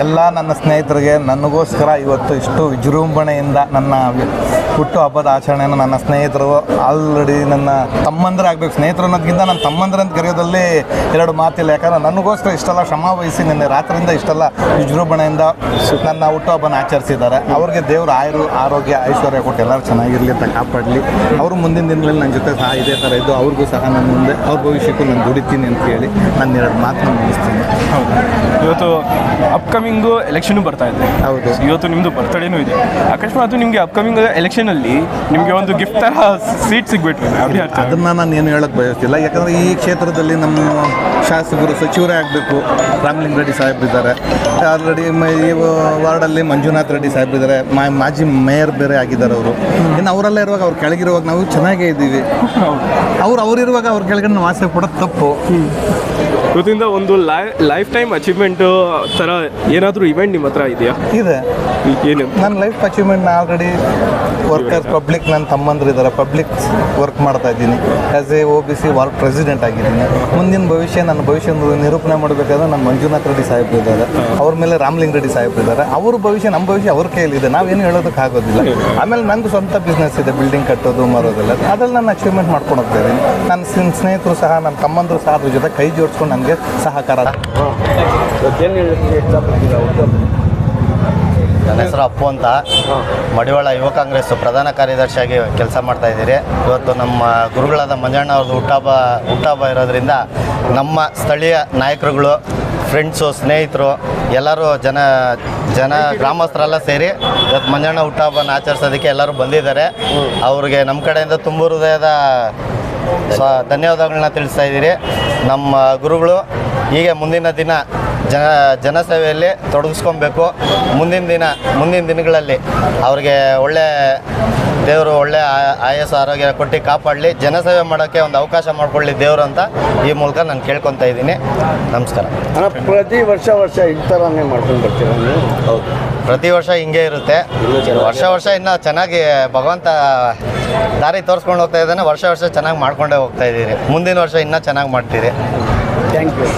ಎಲ್ಲ ನನ್ನ ಸ್ನೇಹಿತರಿಗೆ ನನಗೋಸ್ಕರ ಇವತ್ತು ಇಷ್ಟು ವಿಜೃಂಭಣೆಯಿಂದ ನನ್ನ ಹುಟ್ಟು ಹಬ್ಬದ ಆಚರಣೆಯನ್ನು ನನ್ನ ಸ್ನೇಹಿತರು ಆಲ್ರೆಡಿ ನನ್ನ ತಮ್ಮಂದಿರಾಗಬೇಕು, ಸ್ನೇಹಿತರು ಅನ್ನೋದಕ್ಕಿಂತ ನನ್ನ ತಮ್ಮಂದಿರಂತ ಕರೆಯೋದಲ್ಲಿ ಎರಡು ಮಾತಿಲ್ಲ. ಯಾಕಂದರೆ ನನಗೋಸ್ಕರ ಇಷ್ಟೆಲ್ಲ ಶ್ರಮ ವಹಿಸಿ ನಿನ್ನೆ ರಾತ್ರಿಯಿಂದ ಇಷ್ಟೆಲ್ಲ ವಿಜೃಂಭಣೆಯಿಂದ ನನ್ನ ಹುಟ್ಟುಹಬ್ಬನ ಆಚರಿಸಿದ್ದಾರೆ. ಅವ್ರಿಗೆ ದೇವರು ಆರೋಗ್ಯ ಐಶ್ವರ್ಯ ಕೊಟ್ಟು ಎಲ್ಲರೂ ಚೆನ್ನಾಗಿರಲಿ ಅಂತ ಕಾಪಾಡಲಿ. ಅವರು ಮುಂದಿನ ದಿನಗಳಲ್ಲಿ ನನ್ನ ಜೊತೆ ಸಹ ಇದೇ ಥರ ಇದ್ದು ಅವ್ರಿಗೂ ಸಹ ನನ್ನ ಮುಂದೆ ಅವ್ರ ಭವಿಷ್ಯಕ್ಕೂ ನಾನು ದುಡಿತೀನಿ ಅಂತ ಹೇಳಿ ನಾನು ಎರಡು ಮಾತನ್ನು ಮುಗಿಸ್ತೀನಿ. ಹೌದು, ಇವತ್ತು ಅಪ್ಕಮಿಂಗು ಎಲೆಕ್ಷನು ಬರ್ತಾ ಇದೆ. ಹೌದು, ಇವತ್ತು ನಿಮ್ಮದು ಬರ್ತಡೇನೂ ಇದೆ. ಅಕಸ್ಮಾತ್ ನಿಮಗೆ ಅಪ್ಕಮಿಂಗ್ ಎಲೆಕ್ಷನಲ್ಲಿ ನಿಮಗೆ ಒಂದು ಗಿಫ್ಟ್ ಥರ ಸೀಟ್ ಸಿಗ್ಬಿಟ್ರೆ ಅದನ್ನು ನಾನು ಏನು ಹೇಳೋಕ್ಕೆ ಬಯಸ್ತಿಲ್ಲ. ಯಾಕಂದರೆ ಈ ಕ್ಷೇತ್ರದಲ್ಲಿ ನಮ್ಮ ಶಾಸಕರು ಸಚಿವರೇ ಆಗಬೇಕು. ರಾಮಲಿಂಗ ರೆಡ್ಡಿ ಸಾಹೇಬ್ರಿದ್ದಾರೆ ಆಲ್ರೆಡಿ, ಈ ವಾರ್ಡಲ್ಲಿ ಮಂಜುನಾಥ್ ರೆಡ್ಡಿ ಸಾಹೇಬ್ರಿದ್ದಾರೆ, ಮಾಜಿ ಮೇಯರ್ ಬೇರೆ ಆಗಿದ್ದಾರೆ ಅವರು. ಇನ್ನು ಅವರೆಲ್ಲ ಇರುವಾಗ ಅವ್ರು ಕೆಳಗಿರುವಾಗ ನಾವು ಚೆನ್ನಾಗೇ ಇದ್ದೀವಿ. ಅವರಿರುವಾಗ ಅವ್ರ ಕೆಳಗಡೆ ನಾವು ಆಸೆ ಪಡೋದು ತಪ್ಪು. ಇವತ್ತಿಂದ ಒಂದು ಲೈಫ್ ಟೈಮ್ ಅಚೀವ್ಮೆಂಟ್ ಥರ ಏನಾದರೂ ಇವೆಂಟ್ ನಿಮ್ಮ ಹತ್ರ ಇದೆಯಾ? ಇದೆ. ಏನು ನನ್ನ life achievement already workers public ನನ್ನ ತಮ್ಮಂದಿರಿದ್ದಾರೆ, ಪಬ್ಲಿಕ್ ವರ್ಕ್ ಮಾಡ್ತಾ ಇದ್ದೀನಿ. As A OBC ward president ಆಗಿದ್ದೀನಿ. ಮುಂದಿನ ಭವಿಷ್ಯ ನನ್ನ ಭವಿಷ್ಯ ನಿರೂಪಣೆ ಮಾಡಬೇಕಾದ್ರೆ ನನ್ನ ಮಂಜುನಾಥ್ ರೆಡ್ಡಿ ಸಾಹೇಬ್ರು ಇದ್ದಾರೆ, ಅವ್ರ ಮೇಲೆ ರಾಮಲಿಂಗ ರೆಡ್ಡಿ ಸಾಹೇಬ್ರು ಇದ್ದಾರೆ. ಅವ್ರ ಭವಿಷ್ಯ ನಮ್ಮ ಭವಿಷ್ಯ ಅವ್ರ ಕೈಯಲ್ಲಿದೆ, ನಾವೇನು ಹೇಳೋದಕ್ಕೆ ಆಗೋದಿಲ್ಲ. ಆಮೇಲೆ ನಂದು ಸ್ವಂತ ಬಿಸ್ನೆಸ್ ಇದೆ, ಬಿಲ್ಡಿಂಗ್ ಕಟ್ಟೋದು ಮಾರೋದೆಲ್ಲ. ಅದ್ರಲ್ಲಿ ನಾನು ಅಚೀವ್ಮೆಂಟ್ ಮಾಡ್ಕೊಂಡು ಹೋಗ್ತಾ ಇದ್ದೀನಿ. ನನ್ನ ಸ್ನೇಹಿತರು ಸಹ ನನ್ನ ತಮ್ಮಂದರು ಸಹ ಅದ್ರ ಜೊತೆ ಕೈ ಜೋಡಿಸ್ಕೊಂಡು ನನಗೆ ಸಹಕಾರ. ನನ್ನ ಹೆಸರು ಅಪ್ಪು ಅಂತ, ಮಡಿವಾಳ ಯುವ ಕಾಂಗ್ರೆಸ್ ಪ್ರಧಾನ ಕಾರ್ಯದರ್ಶಿಯಾಗಿ ಕೆಲಸ ಮಾಡ್ತಾಯಿದ್ದೀರಿ. ಇವತ್ತು ನಮ್ಮ ಗುರುಗಳಾದ ಮಂಜಣ್ಣ ಅವ್ರದ್ದು ಹುಟ್ಟಹಬ್ಬ ಇರೋದ್ರಿಂದ ನಮ್ಮ ಸ್ಥಳೀಯ ನಾಯಕರುಗಳು, ಫ್ರೆಂಡ್ಸು, ಸ್ನೇಹಿತರು ಎಲ್ಲರೂ ಜನ ಗ್ರಾಮಸ್ಥರೆಲ್ಲ ಸೇರಿ ಇವತ್ತು ಮಂಜಣ್ಣ ಹುಟ್ಟಹಬ್ಬನ ಆಚರಿಸೋದಕ್ಕೆ ಎಲ್ಲರೂ ಬಂದಿದ್ದಾರೆ. ಅವ್ರಿಗೆ ನಮ್ಮ ಕಡೆಯಿಂದ ತುಂಬ ಹೃದಯದ ಧನ್ಯವಾದಗಳನ್ನ ತಿಳಿಸ್ತಾ ಇದ್ದೀರಿ. ನಮ್ಮ ಗುರುಗಳು ಹೀಗೆ ಮುಂದಿನ ದಿನ ಜನಸೇವೆಯಲ್ಲಿ ತೊಡಗಿಸ್ಕೊಬೇಕು. ಮುಂದಿನ ದಿನಗಳಲ್ಲಿ ಅವ್ರಿಗೆ ದೇವರು ಒಳ್ಳೆ ಆಯಸ್ಸು ಆರೋಗ್ಯ ಕೊಟ್ಟು ಕಾಪಾಡಲಿ, ಜನಸೇವೆ ಮಾಡೋಕ್ಕೆ ಒಂದು ಅವಕಾಶ ಮಾಡಿಕೊಳ್ಳಿ ದೇವರು ಅಂತ ಈ ಮೂಲಕ ನಾನು ಕೇಳ್ಕೊತಾ ಇದ್ದೀನಿ. ನಮಸ್ಕಾರ. ಪ್ರತಿ ವರ್ಷ ಈ ಥರನೇ ಮಾಡ್ಕೊಂಡು ಬರ್ತೀರ ನೀವು? ಹೌದು, ಪ್ರತಿ ವರ್ಷ ಹಿಂಗೆ ಇರುತ್ತೆ. ವರ್ಷ ಇನ್ನೂ ಚೆನ್ನಾಗಿ ಭಗವಂತ ದಾರಿ ತೋರಿಸ್ಕೊಂಡು ಹೋಗ್ತಾ ಇದ್ದಾನೆ. ವರ್ಷ ಚೆನ್ನಾಗಿ ಮಾಡ್ಕೊಂಡೇ ಹೋಗ್ತಾ ಇದ್ದೀರಿ. ಮುಂದಿನ ವರ್ಷ ಇನ್ನೂ ಚೆನ್ನಾಗಿ ಮಾಡ್ತೀರಿ. Thank you.